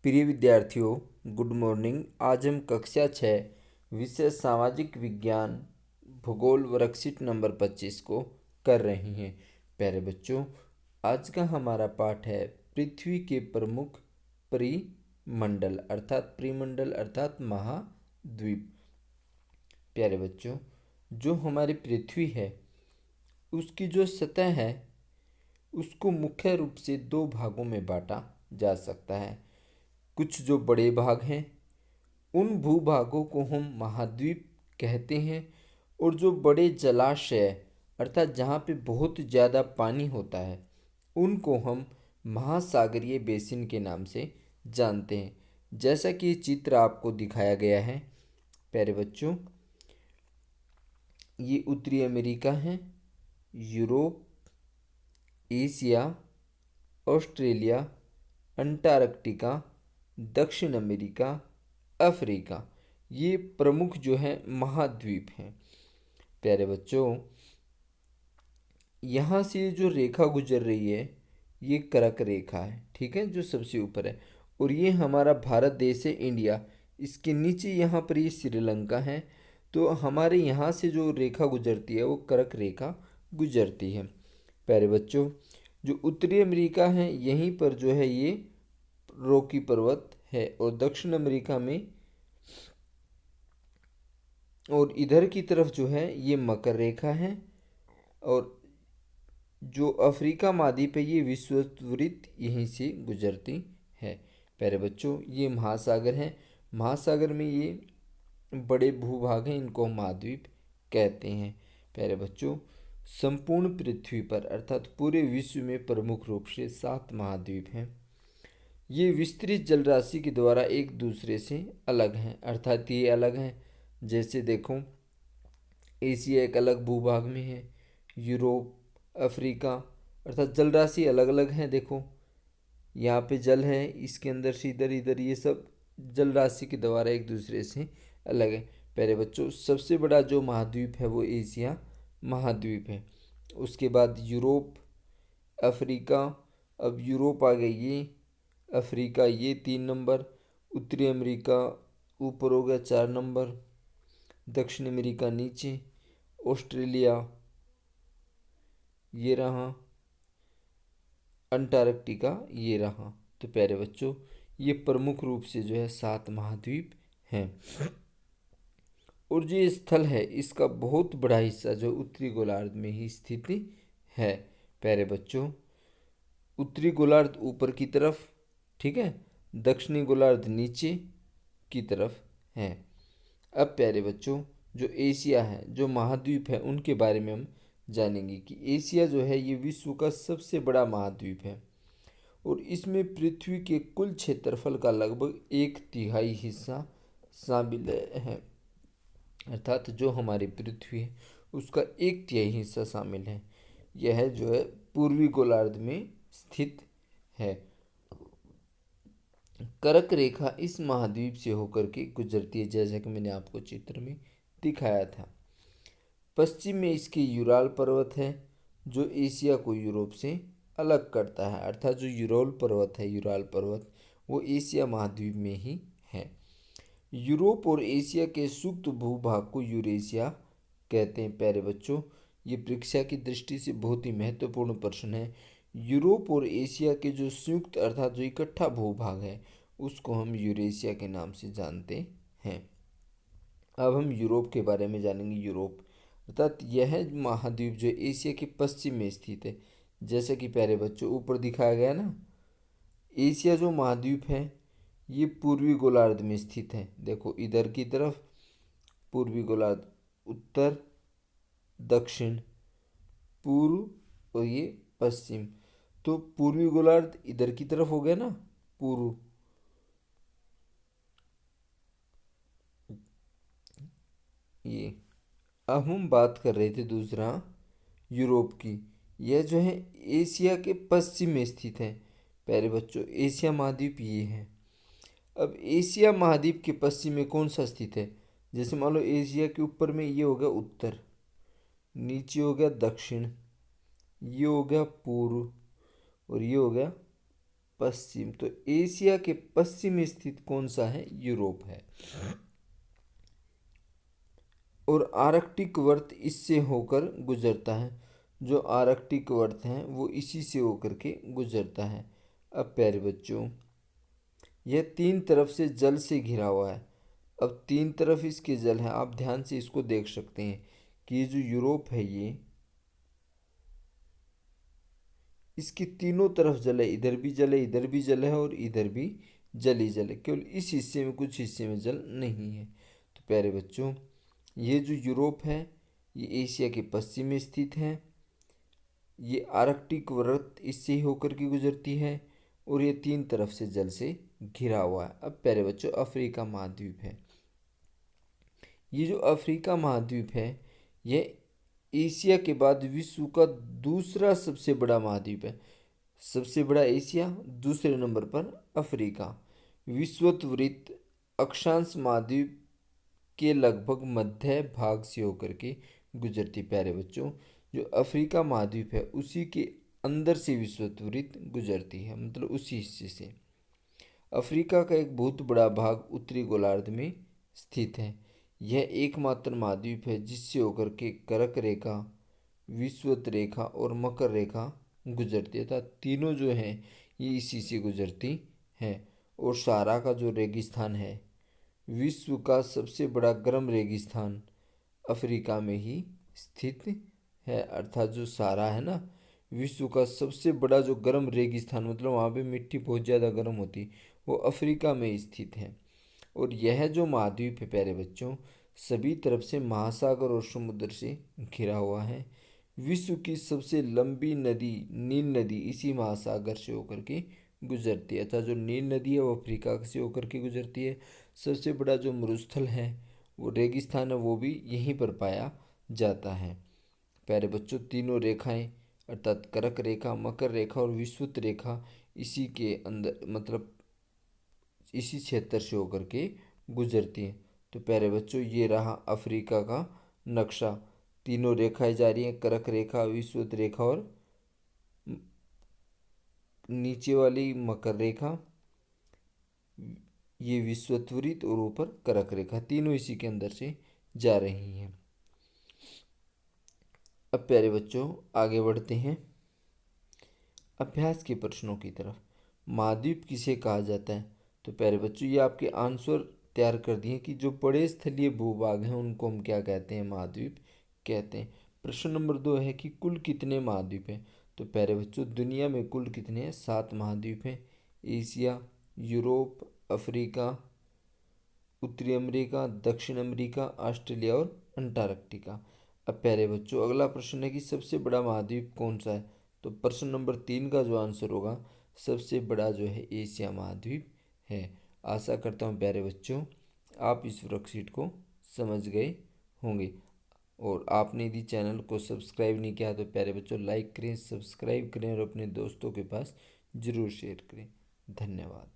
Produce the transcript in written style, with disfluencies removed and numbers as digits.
प्रिय विद्यार्थियों, good morning. आज हम कक्षा 6 विषय सामाजिक विज्ञान भूगोल वर्कशीट नंबर 25 को कर रहे हैं। प्यारे बच्चों, आज का हमारा पाठ है पृथ्वी के प्रमुख परिमंडल अर्थात महाद्वीप। प्यारे बच्चों, जो हमारी पृथ्वी है उसकी जो सतह है उसको मुख्य रूप से दो भागों में बांटा जा सकता है। कुछ जो बड़े भाग हैं उन भूभागों को हम महाद्वीप कहते हैं, और जो बड़े जलाशय अर्थात जहाँ पे बहुत ज़्यादा पानी होता है उनको हम महासागरीय बेसिन के नाम से जानते हैं। जैसा कि ये चित्र आपको दिखाया गया है प्यारे बच्चों, ये उत्तरी अमेरिका है, यूरोप, एशिया, ऑस्ट्रेलिया, अंटार्कटिका, दक्षिण अमेरिका, अफ्रीका, ये प्रमुख जो है महाद्वीप हैं। प्यारे बच्चों, यहाँ से जो रेखा गुजर रही है ये कर्क रेखा है, ठीक है, जो सबसे ऊपर है, और ये हमारा भारत देश है इंडिया। इसके नीचे यहाँ पर ये श्रीलंका है। तो हमारे यहाँ से जो रेखा गुजरती है वो कर्क रेखा गुजरती है। प्यारे बच्चों, जो उत्तरी अमेरिका है यहीं पर जो है ये रॉकी पर्वत है, और दक्षिण अमेरिका में और इधर की तरफ जो है ये मकर रेखा है, और जो अफ्रीका महाद्वीप है ये विषुववृत्त यहीं से गुजरती है। प्यारे बच्चों, ये महासागर हैं। महासागर में ये बड़े भूभाग हैं, इनको महाद्वीप कहते हैं। प्यारे बच्चों, संपूर्ण पृथ्वी पर अर्थात पूरे विश्व में प्रमुख रूप से 7 महाद्वीप हैं। ये विस्तृत जलराशि के द्वारा एक दूसरे से अलग हैं, अर्थात ये अलग हैं। जैसे देखो, एशिया एक अलग भूभाग में है, यूरोप, अफ्रीका, अर्थात जलराशि अलग अलग हैं। देखो यहाँ पे जल है, इसके अंदर से इधर इधर, ये सब जलराशि के द्वारा एक दूसरे से अलग है। प्यारे बच्चों, सबसे बड़ा जो महाद्वीप है वो एशिया महाद्वीप है। उसके बाद यूरोप, अफ्रीका, अब यूरोप आ गई ये, अफ्रीका ये 3 नंबर, उत्तरी अमेरिका ऊपर हो गया 4 नंबर, दक्षिण अमेरिका नीचे, ऑस्ट्रेलिया ये रहा, अंटार्कटिका ये रहा। तो प्यारे बच्चों, ये प्रमुख रूप से जो है 7 महाद्वीप हैं। और जो ये स्थल है इसका बहुत बड़ा हिस्सा जो उत्तरी गोलार्ध में ही स्थित है। प्यारे बच्चों, उत्तरी गोलार्ध ऊपर की तरफ, ठीक है, दक्षिणी गोलार्ध नीचे की तरफ है। अब प्यारे बच्चों, जो एशिया है, जो महाद्वीप है, उनके बारे में हम जानेंगे कि एशिया जो है ये विश्व का सबसे बड़ा महाद्वीप है, और इसमें पृथ्वी के कुल क्षेत्रफल का लगभग 1/3 हिस्सा शामिल है। अर्थात जो हमारी पृथ्वी है उसका 1/3 हिस्सा शामिल है। यह जो है पूर्वी गोलार्ध में स्थित है। कर्क रेखा इस महाद्वीप से होकर के गुजरती है, जैसा कि मैंने आपको चित्र में दिखाया था। पश्चिम में इसके यूराल पर्वत है जो एशिया को यूरोप से अलग करता है, अर्थात जो यूराल पर्वत वो एशिया महाद्वीप में ही है। यूरोप और एशिया के संयुक्त भूभाग को यूरेशिया कहते हैं। प्यारे बच्चों, ये परीक्षा की दृष्टि से बहुत ही महत्वपूर्ण प्रश्न है। यूरोप और एशिया के जो संयुक्त अर्थात जो इकट्ठा भूभाग है उसको हम यूरेशिया के नाम से जानते हैं। अब हम यूरोप के बारे में जानेंगे। यूरोप अर्थात यह महाद्वीप जो एशिया के पश्चिम में स्थित है। जैसे कि प्यारे बच्चों ऊपर दिखाया गया ना, एशिया जो महाद्वीप है ये पूर्वी गोलार्ध में स्थित है। देखो इधर की तरफ पूर्वी गोलार्ध, उत्तर, दक्षिण, पूर्व और ये पश्चिम। तो पूर्वी गोलार्ध इधर की तरफ हो गया ना, पूर्व, ये। अब हम बात कर रहे थे दूसरा यूरोप की। यह जो है एशिया के पश्चिम में स्थित है। प्यारे बच्चों, एशिया महाद्वीप ये है। अब एशिया महाद्वीप के पश्चिम में कौन सा स्थित है? जैसे मान लो एशिया के ऊपर में ये हो गया उत्तर, नीचे हो गया दक्षिण, ये हो गया पूर्व, और ये हो गया पश्चिम, तो एशिया के पश्चिम में स्थित कौन सा है? यूरोप है। और आर्कटिक वर्त इससे होकर गुजरता है। जो आर्कटिक वर्त है वो इसी से होकर के गुजरता है। अब प्यारे बच्चों, यह तीन तरफ से जल से घिरा हुआ है। अब तीन तरफ इसके जल है, आप ध्यान से इसको देख सकते हैं कि ये जो यूरोप है ये, इसकी तीनों तरफ जल है, इधर भी जल है, इधर भी जल है और इधर भी जल ही जल है। केवल इस हिस्से में, कुछ हिस्से में जल नहीं है। तो प्यारे बच्चों, ये जो यूरोप है ये एशिया के पश्चिम में स्थित है। ये आर्कटिक वृत्त इससे ही होकर के गुजरती है और ये तीन तरफ से जल से घिरा हुआ है। अब प्यारे बच्चों, अफ्रीका महाद्वीप है। ये जो अफ्रीका महाद्वीप है यह एशिया के बाद विश्व का दूसरा सबसे बड़ा महाद्वीप है। सबसे बड़ा एशिया, दूसरे नंबर पर अफ्रीका। विषुवत अक्षांश महाद्वीप के लगभग मध्य भाग से होकर के गुजरती। प्यारे बच्चों, जो अफ्रीका महाद्वीप है उसी के अंदर से विषुवत गुजरती है, मतलब उसी हिस्से से। अफ्रीका का एक बहुत बड़ा भाग उत्तरी गोलार्ध में स्थित है। यह एकमात्र महाद्वीप है जिससे होकर के कर्क रेखा, विषुवत रेखा और मकर रेखा गुजरती है, अर्थात तीनों जो हैं ये इसी से गुजरती हैं। और सहारा का जो रेगिस्तान है, विश्व का सबसे बड़ा गर्म रेगिस्तान अफ्रीका में ही स्थित है। अर्थात जो सहारा है ना, विश्व का सबसे बड़ा जो गर्म रेगिस्तान, मतलब वहाँ पे मिट्टी बहुत ज़्यादा गर्म होती, वो अफ्रीका में स्थित है। और यह जो महाद्वीप है प्यारे बच्चों, सभी तरफ से महासागर और समुद्र से घिरा हुआ है। विश्व की सबसे लंबी नदी नील नदी इसी महासागर से होकर के गुजरती है। अर्थात जो नील नदी है वो अफ्रीका से होकर के गुजरती है। सबसे बड़ा जो मरुस्थल है, वो रेगिस्तान है, वो भी यहीं पर पाया जाता है। प्यारे बच्चों, तीनों रेखाएं अर्थात कर्क रेखा, मकर रेखा और विषुवत रेखा इसी के अंदर, मतलब इसी क्षेत्र से होकर के गुजरती है। तो प्यारे बच्चों, ये रहा अफ्रीका का नक्शा। तीनों रेखाएं जा रही हैं, कर्क रेखा, विषुवत रेखा और नीचे वाली मकर रेखा, ये विषुवत और ऊपर कर्क रेखा, तीनों इसी के अंदर से जा रही हैं। अब प्यारे बच्चों, आगे बढ़ते हैं अभ्यास के प्रश्नों की तरफ। महाद्वीप किसे कहा जाता है? तो प्यारे बच्चों, ये आपके आंसर तैयार कर दिए कि जो बड़े स्थलीय भूभाग हैं उनको हम क्या कहते हैं? महाद्वीप कहते हैं। प्रश्न नंबर 2 है कि कुल कितने महाद्वीप हैं? तो प्यारे बच्चों, दुनिया में कुल कितने हैं? 7 महाद्वीप हैं। एशिया, यूरोप, अफ्रीका, उत्तरी अमेरिका, दक्षिण अमेरिका, ऑस्ट्रेलिया और अंटार्कटिका। अब प्यारे बच्चों, अगला प्रश्न है कि सबसे बड़ा महाद्वीप कौन सा है? तो प्रश्न नंबर 3 का जो आंसर होगा, सबसे बड़ा जो है एशिया महाद्वीप है। आशा करता हूँ प्यारे बच्चों आप इस वर्कशीट को समझ गए होंगे। और आपने यदि चैनल को सब्सक्राइब नहीं किया तो प्यारे बच्चों लाइक करें, सब्सक्राइब करें और अपने दोस्तों के पास ज़रूर शेयर करें। धन्यवाद।